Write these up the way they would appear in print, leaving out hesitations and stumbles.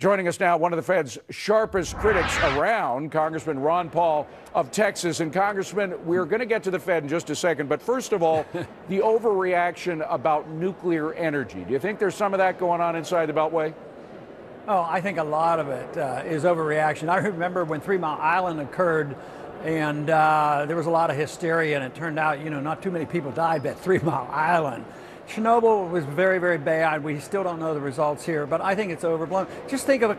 Joining us now, one of the Fed's sharpest critics around, Congressman Ron Paul of Texas. And Congressman, we're going to get to the Fed in just a second. But first of all, the overreaction about nuclear energy. Do you think there's some of that going on inside the Beltway? Oh, I think a lot of it is overreaction. I remember when 3 Mile Island occurred, and there was a lot of hysteria, and it turned out, not too many people died at 3 Mile Island. Chernobyl was very, very bad. We still don't know the results here, but I think it's overblown. Just think of,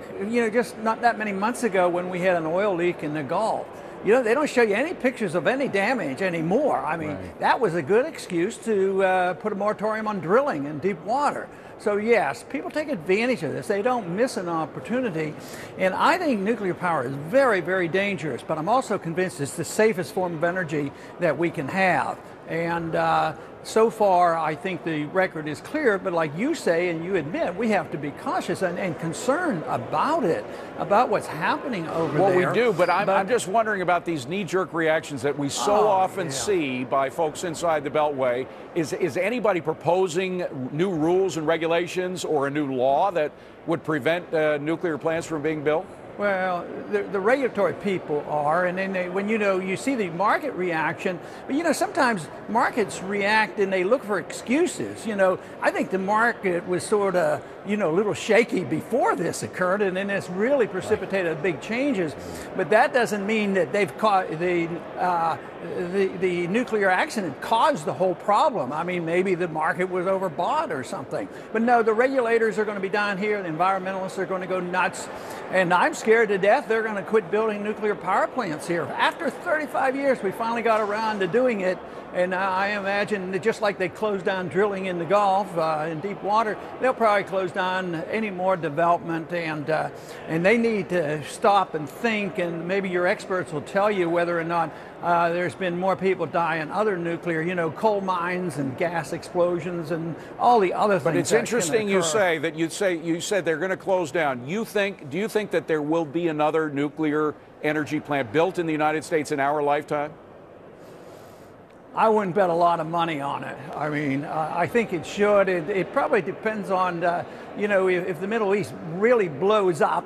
just not that many months ago when we had an oil leak in the Gulf. They don't show you any pictures of any damage anymore. I mean, That was a good excuse to put a moratorium on drilling in deep water. So yes, people take advantage of this. They don't miss an opportunity. And I think nuclear power is very, very dangerous, but I'm also convinced it's the safest form of energy that we can have. And so far, I think the record is clear, but like you say, and you admit, we have to be cautious and concerned about it, about what's happening over there. Well, we do, but I'm just wondering about these knee-jerk reactions that we so often see by folks inside the Beltway. Is anybody proposing new rules and regulations or a new law that would prevent nuclear plants from being built? Well, the regulatory people are, and then when you see the market reaction, but sometimes markets react and they look for excuses. I think the market was sort of a little shaky before this occurred, and then it's really precipitated big changes. But that doesn't mean that they've caused the nuclear accident caused the whole problem. I mean, maybe the market was overbought or something. But no, the regulators are going to be down here. The environmentalists are going to go nuts. And I'm scared to death they're going to quit building nuclear power plants here. After 35 years, we finally got around to doing it. And I imagine that just like they closed down drilling in the Gulf, in deep water, they'll probably close down any more development. And they need to stop and think. And maybe your experts will tell you whether or not there's been more people die in other nuclear, coal mines and gas explosions and all the other things. But it's interesting you said they're going to close down. Do you think that there will be another nuclear energy plant built in the United States in our lifetime? I wouldn't bet a lot of money on it. I mean, I think it should. It probably depends on, if the Middle East really blows up,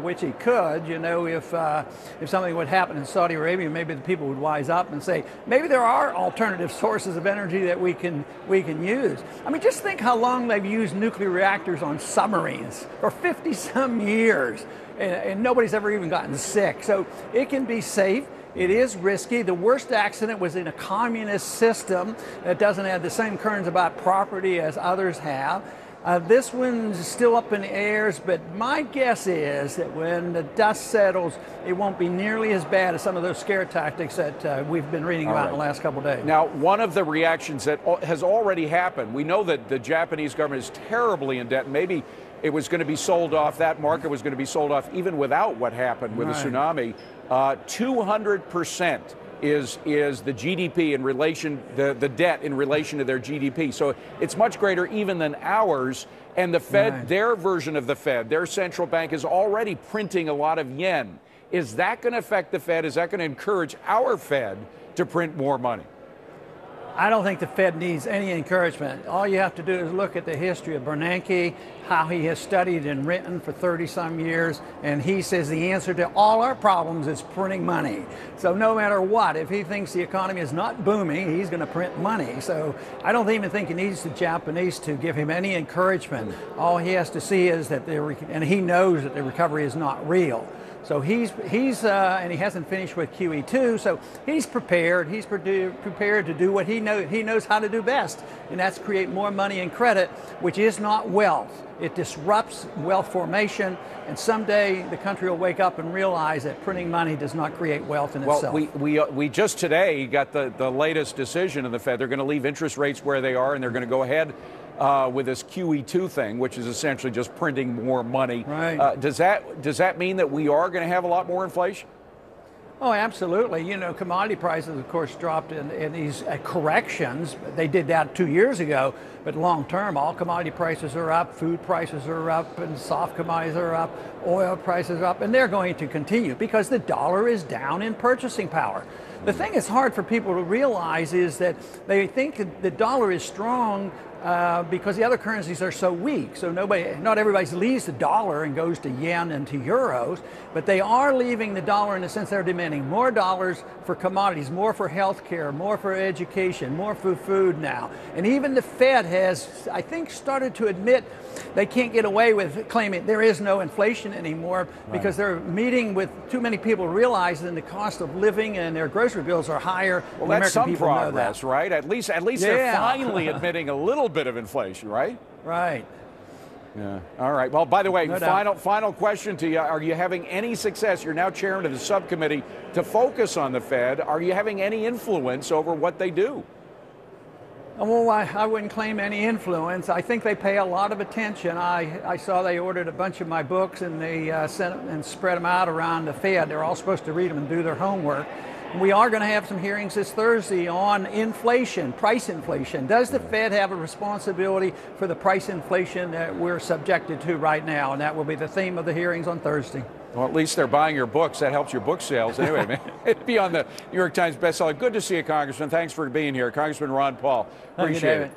which it could, if something would happen in Saudi Arabia, maybe the people would wise up and say, maybe there are alternative sources of energy that we can use. I mean, just think how long they've used nuclear reactors on submarines for 50-some years, and nobody's ever even gotten sick. So it can be safe. It is risky. The worst accident was in a communist system that doesn't have the same concerns about property as others have. This one's still up in the airs, but my guess is that when the dust settles, it won't be nearly as bad as some of those scare tactics that we've been reading about in the last couple of days. Now, one of the reactions that has already happened, we know that the Japanese government is terribly in debt. Maybe it was going to be sold off, that market was going to be sold off even without what happened with the tsunami. 200% is the GDP in relation, the debt in relation to their GDP. So it's much greater even than ours. And the Fed, their version of the Fed, their central bank is already printing a lot of yen. Is that going to affect the Fed? Is that going to encourage our Fed to print more money? I don't think the Fed needs any encouragement. All you have to do is look at the history of Bernanke, how he has studied and written for 30-some years, and he says the answer to all our problems is printing money. So no matter what, if he thinks the economy is not booming, he's going to print money. So I don't even think he needs the Japanese to give him any encouragement. All he has to see is that and he knows that the recovery is not real. So he's and he hasn't finished with QE2, so he's prepared. He's prepared to do what he knows how to do best, and that's create more money and credit, which is not wealth. It disrupts wealth formation, and someday the country will wake up and realize that printing money does not create wealth in itself. Well, we just today got the latest decision of the Fed. They're going to leave interest rates where they are, and they're going to go ahead with this QE2 thing, which is essentially just printing more money. Right. Does that mean that we are going to have a lot more inflation? Oh, absolutely. Commodity prices, of course, dropped in these corrections. They did that 2 years ago, but long term, all commodity prices are up, food prices are up, and soft commodities are up, oil prices are up, and they're going to continue because the dollar is down in purchasing power. The thing that's hard for people to realize is that they think the dollar is strong because the other currencies are so weak. So not everybody leaves the dollar and goes to yen and to euros, but they are leaving the dollar in the sense they're demanding more dollars for commodities, more for healthcare, more for education, more for food now. And even the Fed has, I think, started to admit they can't get away with claiming there is no inflation anymore because they're meeting with too many people realizing the cost of living and their grocery bills are higher. Well, that's some progress, right? At least they're finally admitting a little bit of inflation, right? Right. Yeah. All right. Well, by the way, final question to you. Are you having any success? You're now chairman of the subcommittee to focus on the Fed. Are you having any influence over what they do? Well, I wouldn't claim any influence. I think they pay a lot of attention. I saw they ordered a bunch of my books and they sent them and spread them out around the Fed. They're all supposed to read them and do their homework. We are going to have some hearings this Thursday on inflation, price inflation. Does the Fed have a responsibility for the price inflation that we're subjected to right now? And that will be the theme of the hearings on Thursday. Well, at least they're buying your books. That helps your book sales. Anyway, man, it'd be on the New York Times bestseller. Good to see you, Congressman. Thanks for being here. Congressman Ron Paul. Appreciate it.